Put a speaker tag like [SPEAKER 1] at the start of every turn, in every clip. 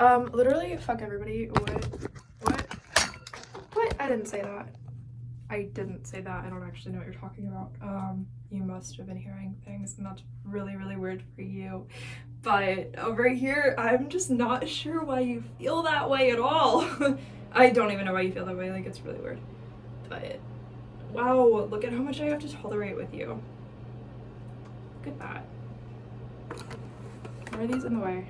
[SPEAKER 1] Literally, fuck everybody. What? I didn't say that. I didn't say that. I don't actually know what you're talking about. You must have been hearing things, and that's really, really weird for you. But over here, I'm just not sure why you feel that way at all. I don't even know why you feel that way. Like, it's really weird. But, wow, look at how much I have to tolerate with you. Look at that. Why are these in the way?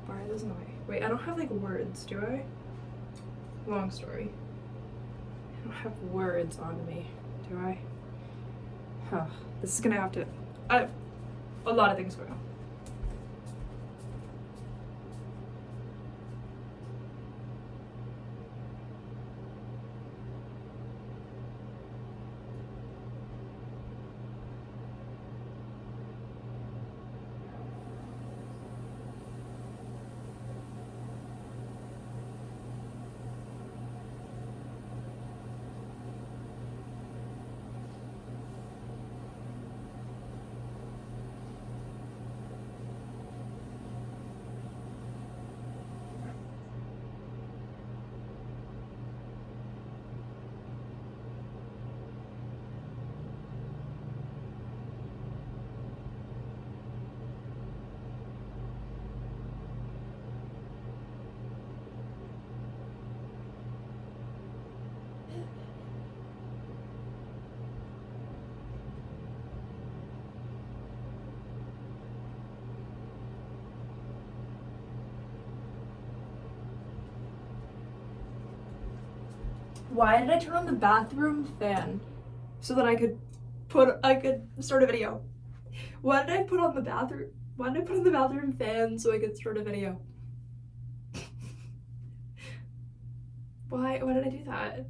[SPEAKER 1] Why are those in the way? Wait, I don't have, like, words, do I? Long story. I don't have words on me, do I? Huh. This is gonna have to... I have a lot of things going on. Why did I turn on the bathroom fan so that I could start a video? Why did I put on the bathroom fan so I could start a video? Why did I do that?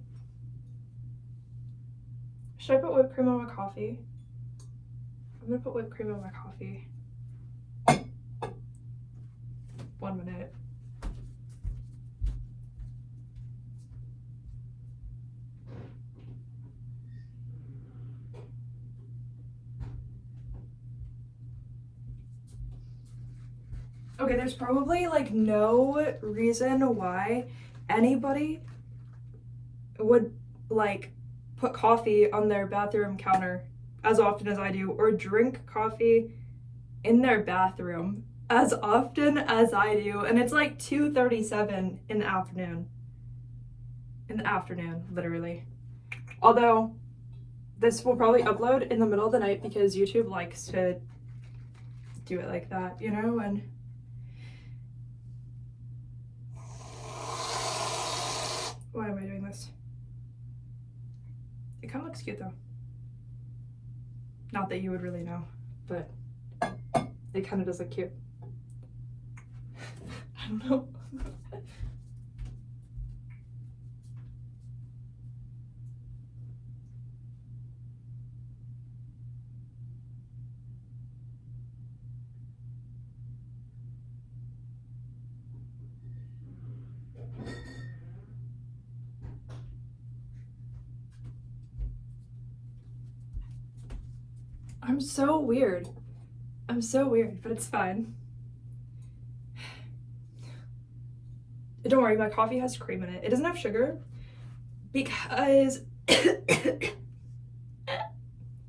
[SPEAKER 1] Should I put whipped cream on my coffee? I'm gonna put whipped cream on my coffee. 1 minute. Okay, there's probably like no reason why anybody would like put coffee on their bathroom counter as often as I do, or drink coffee in their bathroom as often as I do, and it's like 2:37 in the afternoon. In the afternoon, literally. Although this will probably upload in the middle of the night because YouTube likes to do it like that, you know, and why am I doing this? It kind of looks cute though. Not that you would really know, but it kind of does look cute. I don't know. I'm so weird. But it's fine. Don't worry, my coffee has cream in it. It doesn't have sugar because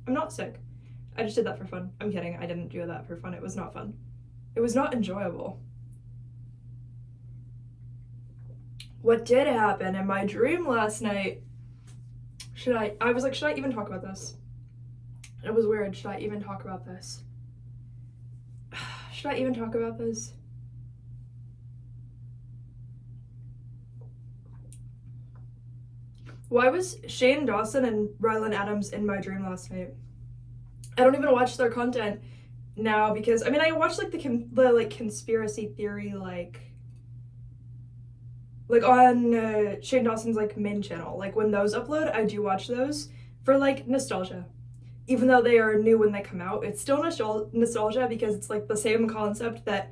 [SPEAKER 1] I'm not sick. I just did that for fun. I'm kidding. I didn't do that for fun. It was not fun. It was not enjoyable. What did happen in my dream last night? I was like, should I even talk about this? It was weird. Should I even talk about this? Should I even talk about this? Why was Shane Dawson and Rylan Adams in my dream last night? I don't even watch their content now because, I mean, I watched like the conspiracy theory like on Shane Dawson's like main channel. Like when those upload, I do watch those for like nostalgia. Even though they are new when they come out, it's still nostalgia because it's like the same concept that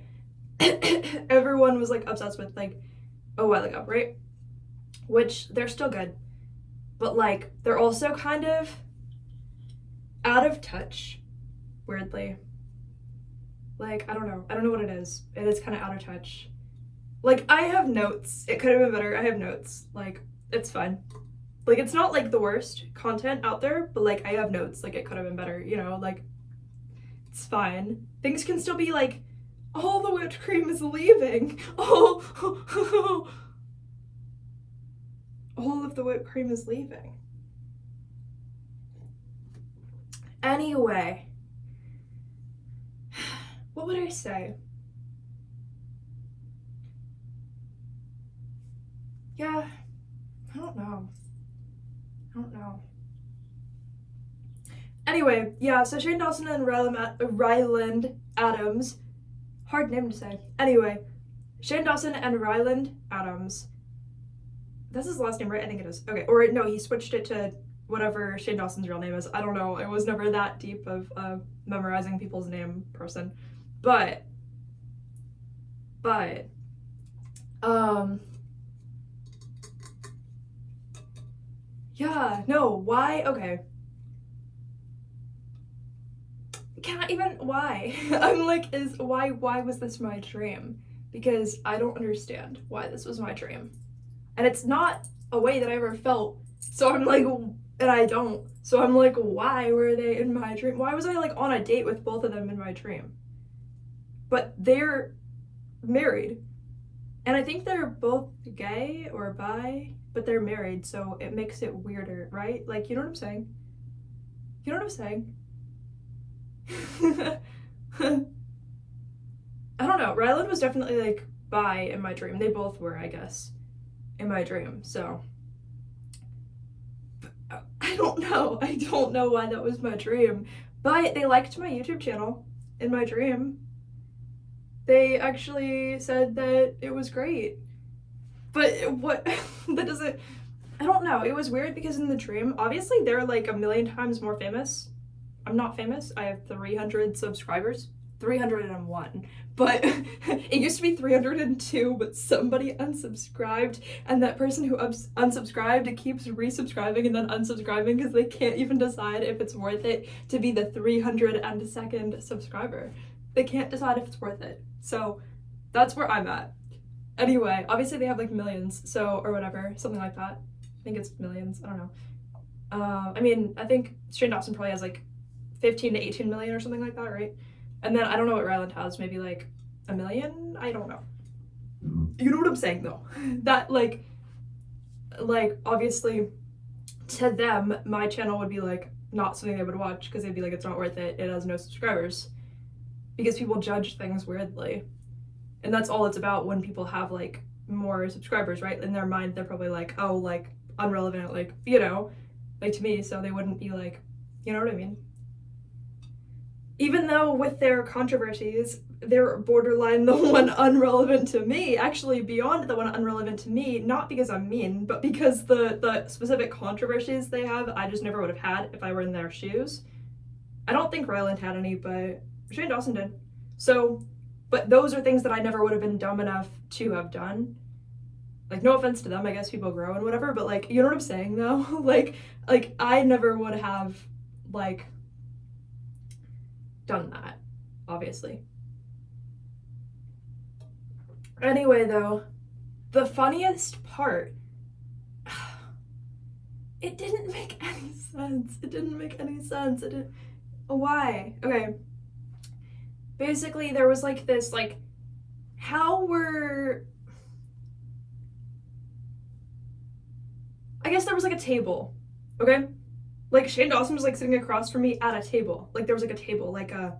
[SPEAKER 1] everyone was like obsessed with like a while ago, right? Which they're still good, but like they're also kind of out of touch, weirdly. Like I don't know what it is. It is kind of out of touch. Like, I have notes. It could have been better. I have notes. Like, it's fine. Like, it's not like the worst content out there, but like, I have notes. Like, it could have been better, you know? Like, it's fine. Things can still be like, all the whipped cream is leaving. Oh, all of the whipped cream is leaving. Anyway, what would I say? Yeah, I don't know. Anyway, yeah, so Shane Dawson and Ryland Adams, hard name to say. Anyway, Shane Dawson and Ryland Adams. That's his last name, right? I think it is. Okay, or no, he switched it to whatever Shane Dawson's real name is. I don't know. I was never that deep of memorizing people's name person. But, yeah, no, why? Okay. Can't even, why? I'm like, why was this my dream? Because I don't understand why this was my dream. And it's not a way that I ever felt. So I'm like, and I don't. So I'm like, why were they in my dream? Why was I like on a date with both of them in my dream? But they're married. And I think they're both gay or bi, but they're married, so it makes it weirder, right? Like, you know what I'm saying? You know what I'm saying? I don't know. Ryland was definitely like bi in my dream. They both were, I guess, in my dream. So I don't know. I don't know why that was my dream. But they liked my YouTube channel in my dream. They actually said that it was great. But what, that doesn't, I don't know. It was weird because in the dream, obviously they're like a million times more famous. I'm not famous. I have 300 subscribers. 301. But it used to be 302, but somebody unsubscribed, and that person who unsubscribed keeps resubscribing and then unsubscribing because they can't even decide if it's worth it to be the 302nd subscriber. They can't decide if it's worth it. So that's where I'm at. Anyway, obviously they have like millions, so, or whatever, something like that. I think it's millions. I don't know. I mean, I think Shane Dawson probably has like 15 to 18 million or something like that, right? And then I don't know what Ryland has, maybe like a million? I don't know. You know what I'm saying though? That like obviously to them, my channel would be like not something they would watch because they'd be like, it's not worth it. It has no subscribers. Because people judge things weirdly. And that's all it's about when people have like more subscribers, right? In their mind, they're probably like, oh, like unrelevant, like, you know, like to me, so they wouldn't be like, you know what I mean? Even though with their controversies, they're borderline the one unrelevant to me, actually beyond the one unrelevant to me, not because I'm mean, but because the specific controversies they have, I just never would have had if I were in their shoes. I don't think Ryland had any, but Shane Dawson did. So, but those are things that I never would have been dumb enough to have done. Like, no offense to them, I guess people grow and whatever, but like, you know what I'm saying though? like I never would have like done that, obviously. Anyway though, the funniest part, it didn't make any sense. It didn't make any sense. It didn't, why? Okay. Basically, there was like this, like, how were, I guess there was like a table, okay? Like Shane Dawson was like sitting across from me at a table. Like there was like a table, like a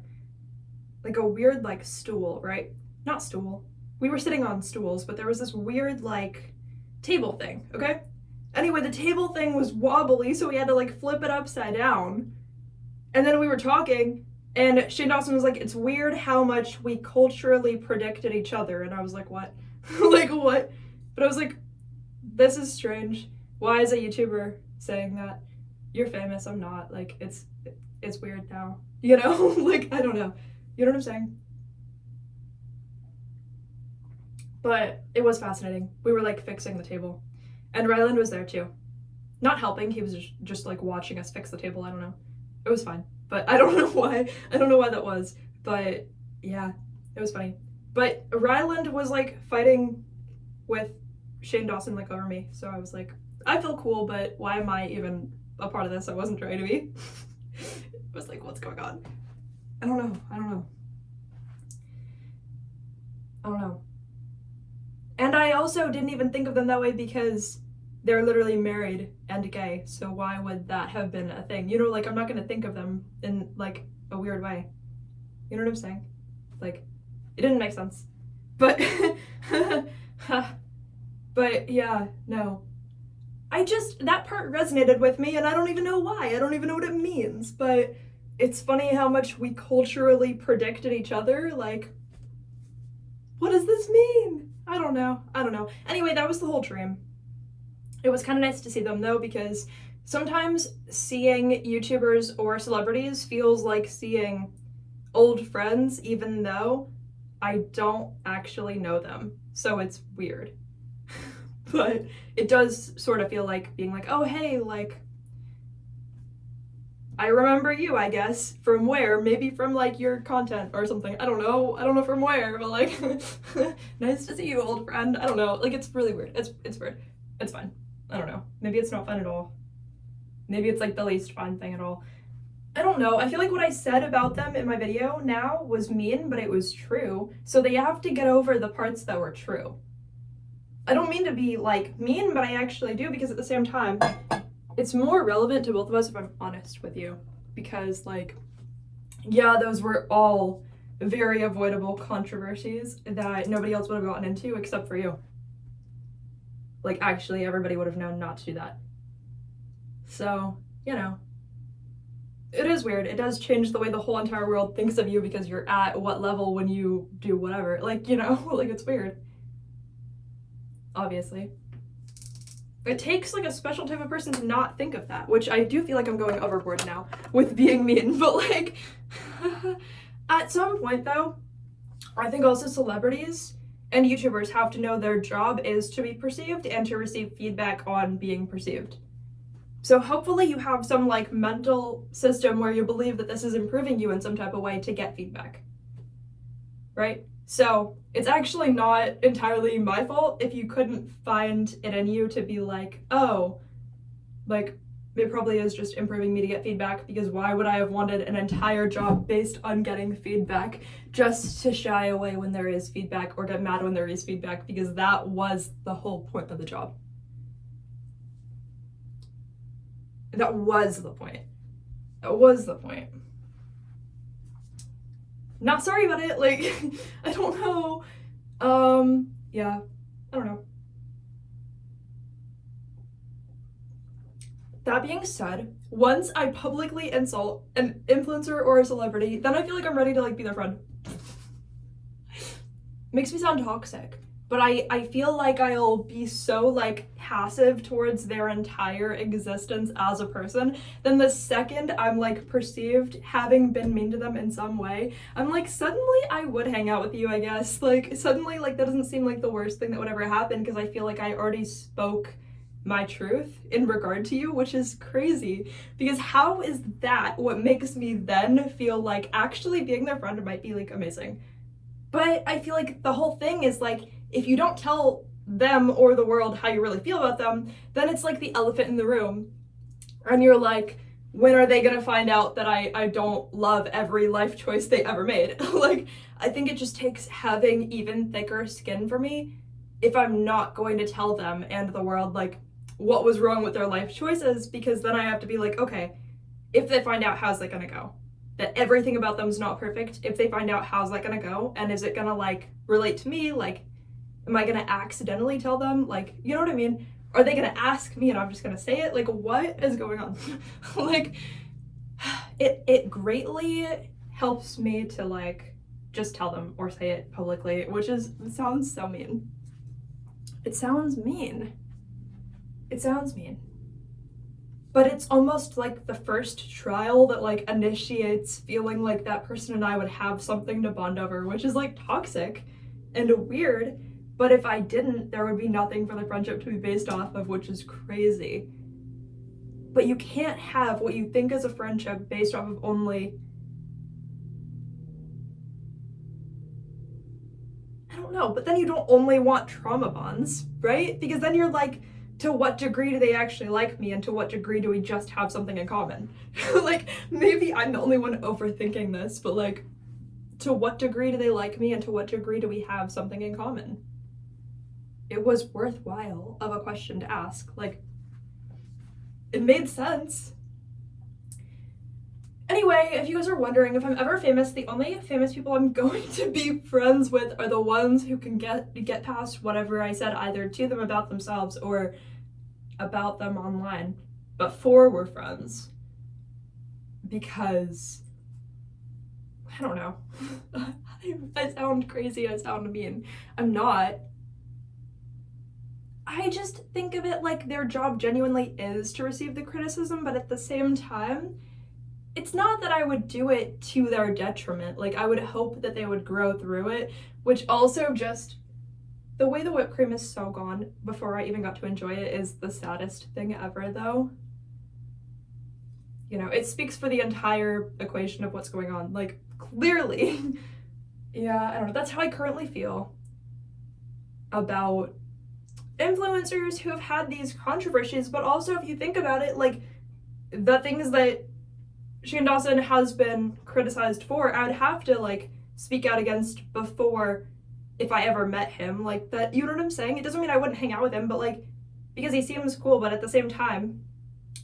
[SPEAKER 1] weird like stool, right? Not stool. We were sitting on stools, but there was this weird like table thing, okay? Anyway, the table thing was wobbly, so we had to like flip it upside down. And then we were talking, and Shane Dawson was like, it's weird how much we culturally predicted each other. And I was like, what? Like, what? But I was like, this is strange. Why is a YouTuber saying that? You're famous, I'm not. Like, it's weird now. You know? Like, I don't know. You know what I'm saying? But it was fascinating. We were like fixing the table. And Ryland was there too. Not helping, he was just like watching us fix the table, I don't know. It was fine. But I don't know why. I don't know why that was. But yeah, it was funny. But Ryland was like fighting with Shane Dawson like over me, so I was like, I feel cool, but why am I even a part of this? I wasn't trying to be. I was like, what's going on? I don't know. And I also didn't even think of them that way because they're literally married and gay, so why would that have been a thing? You know, like, I'm not gonna think of them in like a weird way. You know what I'm saying? Like, it didn't make sense. But but yeah, no. That part resonated with me, and I don't even know why. I don't even know what it means, but it's funny how much we culturally predicted each other. Like, what does this mean? I don't know. Anyway, that was the whole dream. It was kind of nice to see them, though, because sometimes seeing YouTubers or celebrities feels like seeing old friends, even though I don't actually know them. So it's weird. But it does sort of feel like being like, oh, hey, like, I remember you, I guess. From where? Maybe from, like, your content or something. I don't know from where, but, like, nice to see you, old friend. I don't know. Like, it's really weird. It's weird. It's fun. I don't know. Maybe it's not fun at all. Maybe it's, like, the least fun thing at all. I don't know. I feel like what I said about them in my video now was mean, but it was true. So they have to get over the parts that were true. I don't mean to be, like, mean, but I actually do, because at the same time, it's more relevant to both of us if I'm honest with you. Because, like, yeah, those were all very avoidable controversies that nobody else would have gotten into except for you. Like, actually, everybody would have known not to do that. So, you know. It is weird. It does change the way the whole entire world thinks of you because you're at what level when you do whatever. Like, you know, like, it's weird. Obviously. It takes, like, a special type of person to not think of that, which I do feel like I'm going overboard now with being mean, but, like, at some point, though, I think also celebrities and YouTubers have to know their job is to be perceived and to receive feedback on being perceived. So hopefully you have some, like, mental system where you believe that this is improving you in some type of way to get feedback, right? So it's actually not entirely my fault if you couldn't find it in you to be like, oh, like, it probably is just improving me to get feedback, because why would I have wanted an entire job based on getting feedback just to shy away when there is feedback or get mad when there is feedback, because that was the whole point of the job. That was the point. Not sorry about it, like, I don't know. Yeah, I don't know. That being said, once I publicly insult an influencer or a celebrity, then I feel like I'm ready to, like, be their friend. Makes me sound toxic, but I feel like I'll be so, like, passive towards their entire existence as a person, then the second I'm, like, perceived having been mean to them in some way, I'm like, suddenly I would hang out with you, I guess. Like, suddenly, like, that doesn't seem like the worst thing that would ever happen, because I feel like I already spoke my truth in regard to you, which is crazy, because how is that what makes me then feel like actually being their friend might be, like, amazing? But I feel like the whole thing is, like, if you don't tell them or the world how you really feel about them, then it's like the elephant in the room. And you're like, when are they gonna find out that I don't love every life choice they ever made? Like, I think it just takes having even thicker skin for me if I'm not going to tell them and the world, like, what was wrong with their life choices, because then I have to be like, okay, if they find out, how's that gonna go? That everything about them is not perfect. If they find out, how's that gonna go? And is it gonna, like, relate to me? Like, am I gonna accidentally tell them? Like, you know what I mean? Are they gonna ask me and I'm just gonna say it? Like, what is going on? Like, it greatly helps me to, like, just tell them or say it publicly, which is, it sounds so mean. It sounds mean. But it's almost like the first trial that, like, initiates feeling like that person and I would have something to bond over, which is, like, toxic and weird. But if I didn't, there would be nothing for the friendship to be based off of, which is crazy. But you can't have what you think is a friendship based off of only don't know. But then you don't only want trauma bonds, right? Because then you're like, to what degree do they actually like me, and to what degree do we just have something in common? Like, maybe I'm the only one overthinking this, but like, to what degree do they like me, and to what degree do we have something in common? It was worthwhile of a question to ask. Like, it made sense. Anyway, if you guys are wondering if I'm ever famous, the only famous people I'm going to be friends with are the ones who can get past whatever I said either to them about themselves or about them online. But 4 were friends. Because, I don't know. I sound crazy, I sound mean. I'm not. I just think of it like their job genuinely is to receive the criticism, but at the same time, it's not that I would do it to their detriment. Like, I would hope that they would grow through it, which also just, the way the whipped cream is so gone before I even got to enjoy it is the saddest thing ever, though. You know, it speaks for the entire equation of what's going on. Like, clearly. Yeah, I don't know. That's how I currently feel about influencers who have had these controversies, but also if you think about it, like, the things that Shane Dawson has been criticized for, I would have to, like, speak out against before, if I ever met him, like, that, you know what I'm saying? It doesn't mean I wouldn't hang out with him, but, like, because he seems cool, but at the same time,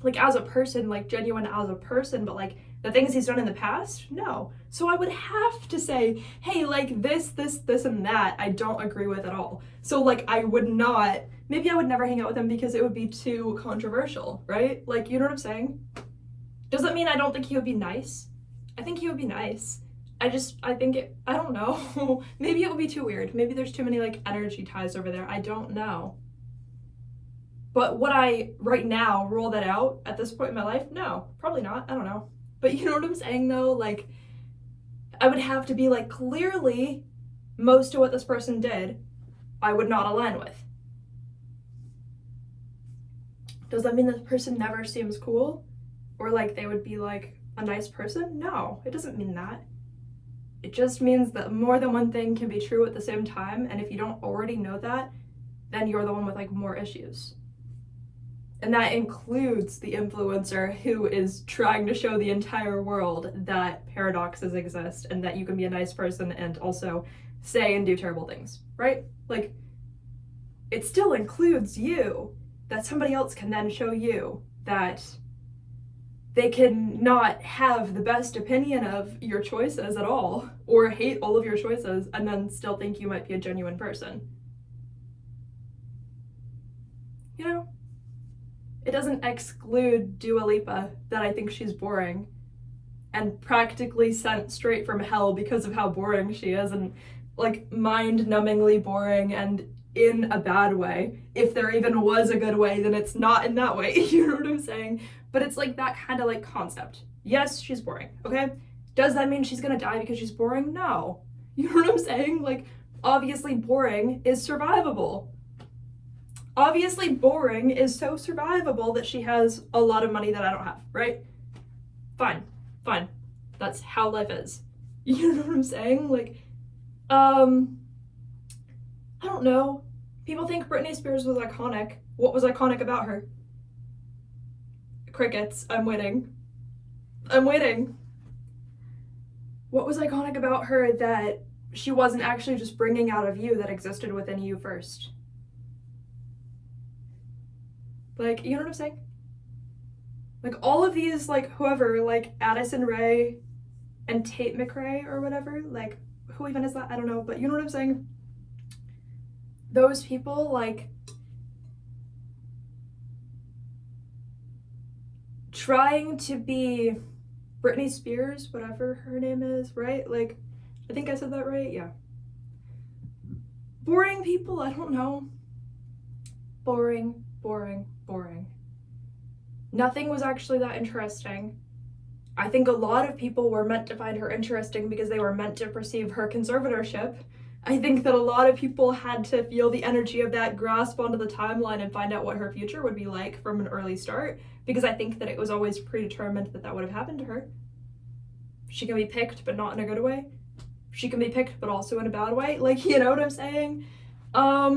[SPEAKER 1] like, as a person, like, genuine as a person, but, like, the things he's done in the past, no. So I would have to say, hey, like, this, and that, I don't agree with at all. So, like, I would not, maybe I would never hang out with him because it would be too controversial, right? Like, you know what I'm saying? Does that mean I don't think he would be nice? I think he would be nice. I don't know. Maybe it would be too weird. Maybe there's too many, like, energy ties over there. I don't know. But would I, right now, rule that out at this point in my life? No, probably not. I don't know. But you know what I'm saying, though? Like, I would have to be like, clearly, most of what this person did, I would not align with. Does that mean this person never seems cool? Or, like, they would be, like, a nice person? No, it doesn't mean that. It just means that more than one thing can be true at the same time, and if you don't already know that, then you're the one with, like, more issues. And that includes the influencer who is trying to show the entire world that paradoxes exist and that you can be a nice person and also say and do terrible things, right? Like, it still includes you, that somebody else can then show you that they can not have the best opinion of your choices at all, or hate all of your choices, and then still think you might be a genuine person. You know? It doesn't exclude Dua Lipa that I think she's boring and practically sent straight from hell because of how boring she is, and, like, mind-numbingly boring, and in a bad way. If there even was a good way, then it's not in that way. You know what I'm saying? But it's like that kind of, like, concept. Yes, she's boring, okay? Does that mean she's gonna die because she's boring? No. You know what I'm saying? Like, obviously boring is survivable. Obviously boring is so survivable that she has a lot of money that I don't have, right? Fine. That's how life is. You know what I'm saying? Like, I don't know. People think Britney Spears was iconic. What was iconic about her? Crickets. I'm waiting. What was iconic about her that she wasn't actually just bringing out of you that existed within you first? Like, you know what I'm saying? Like, all of these, like, whoever, like, Addison Rae and Tate McRae or whatever, like, who even is that? I don't know, but you know what I'm saying? Those people, like, trying to be Britney Spears, whatever her name is, right? Like, I think I said that right? Yeah. Boring people, I don't know. Boring. Nothing was actually that interesting. I think a lot of people were meant to find her interesting because they were meant to perceive her conservatorship. I think that a lot of people had to feel the energy of that, grasp onto the timeline, and find out what her future would be like from an early start, because I think that it was always predetermined that that would have happened to her. She can be picked, but not in a good way. she can be picked, but also in a bad way. Like, you know what I'm saying? I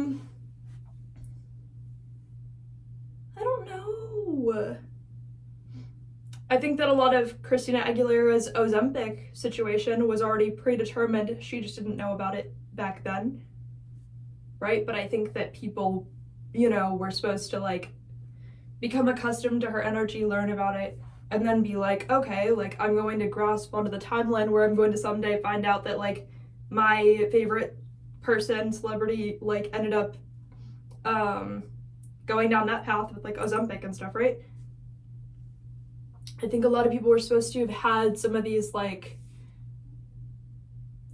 [SPEAKER 1] don't know. I think that a lot of Christina Aguilera's Ozempic situation was already predetermined. She just didn't know about it back then, right? But I think that people, you know, were supposed to like become accustomed to her energy, learn about it, and then be like, okay, like I'm going to grasp onto the timeline where I'm going to someday find out that like my favorite person, celebrity, like ended up going down that path with like Ozempic and stuff, right? I think a lot of people were supposed to have had some of these like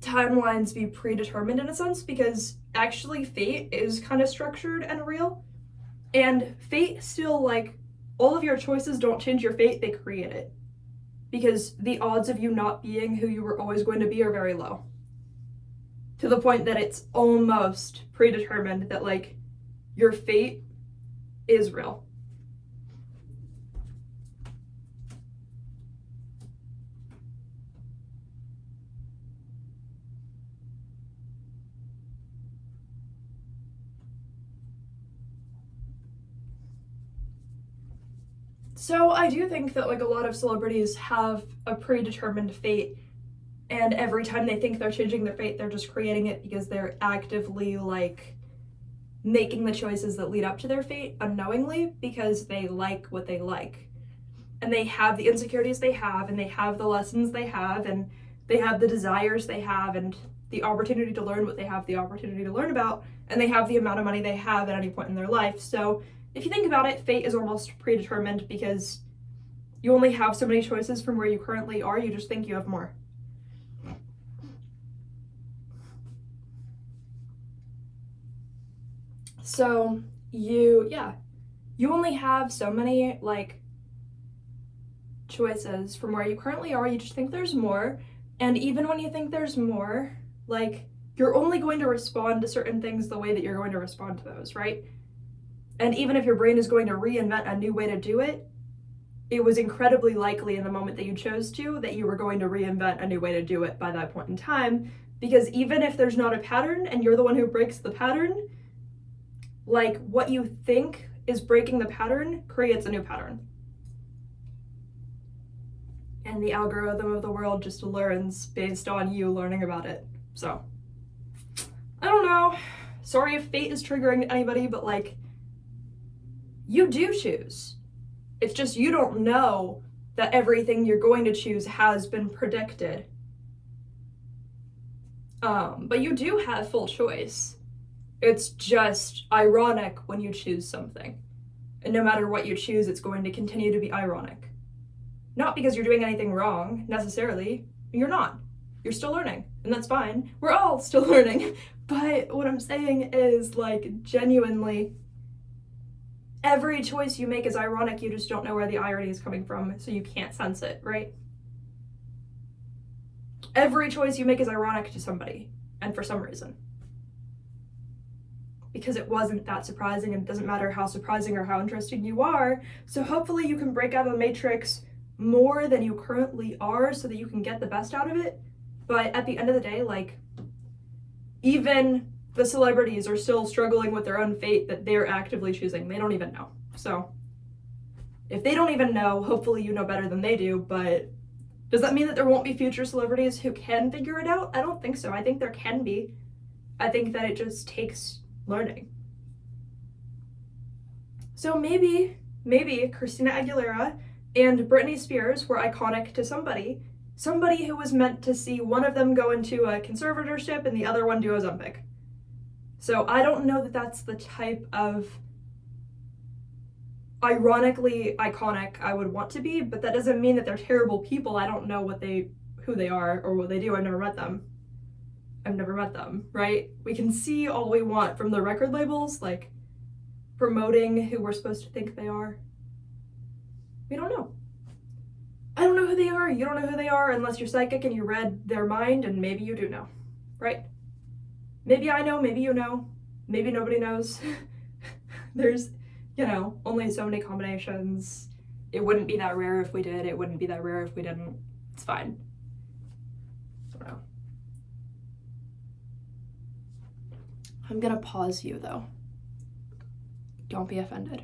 [SPEAKER 1] timelines be predetermined in a sense, because actually fate is kind of structured and real. And fate still, like, all of your choices don't change your fate, they create it. Because the odds of you not being who you were always going to be are very low. To the point that it's almost predetermined that, like, your fate is real. So I do think that like a lot of celebrities have a predetermined fate, and every time they think they're changing their fate, they're just creating it because they're actively like making the choices that lead up to their fate unknowingly because they like what they like. And they have the insecurities they have, and they have the lessons they have, and they have the desires they have, and the opportunity to learn what they have the opportunity to learn about, and they have the amount of money they have at any point in their life. So if you think about it, fate is almost predetermined because you only have so many choices from where you currently are. You just think you have more. So you only have so many like choices from where you currently are. You just think there's more. And even when you think there's more, like you're only going to respond to certain things the way that you're going to respond to those, right? And even if your brain is going to reinvent a new way to do it, it was incredibly likely in the moment that you chose to that you were going to reinvent a new way to do it by that point in time. Because even if there's not a pattern and you're the one who breaks the pattern, like what you think is breaking the pattern creates a new pattern. And the algorithm of the world just learns based on you learning about it. So, I don't know. Sorry if fate is triggering anybody, but like, you do choose. It's just you don't know that everything you're going to choose has been predicted. But you do have full choice. It's just ironic when you choose something. And no matter what you choose, it's going to continue to be ironic. Not because you're doing anything wrong, necessarily. You're not. You're still learning, and that's fine. We're all still learning. But what I'm saying is, like, genuinely, every choice you make is ironic. You just don't know where the irony is coming from, so you can't sense it, right? Every choice you make is ironic to somebody, and for some reason. Because it wasn't that surprising, and it doesn't matter how surprising or how interesting you are. So hopefully you can break out of the matrix more than you currently are so that you can get the best out of it. But at the end of the day, like, even the celebrities are still struggling with their own fate that they're actively choosing. They don't even know. So if they don't even know, hopefully you know better than they do. But does that mean that there won't be future celebrities who can figure it out? I don't think so. I think there can be. I think that it just takes learning. So maybe Christina Aguilera and Britney Spears were iconic to somebody who was meant to see one of them go into a conservatorship and the other one do Ozempic. So I don't know that that's the type of ironically iconic I would want to be, but that doesn't mean that they're terrible people. I don't know who they are or what they do. I've never met them, right? We can see all we want from the record labels, like promoting who we're supposed to think they are. We don't know. I don't know who they are. You don't know who they are unless you're psychic and you read their mind, and maybe you do know, right? Maybe I know, maybe you know, maybe nobody knows. There's, only so many combinations. It wouldn't be that rare if we did. It wouldn't be that rare if we didn't. It's fine. I don't know. I'm gonna pause you though. Don't be offended.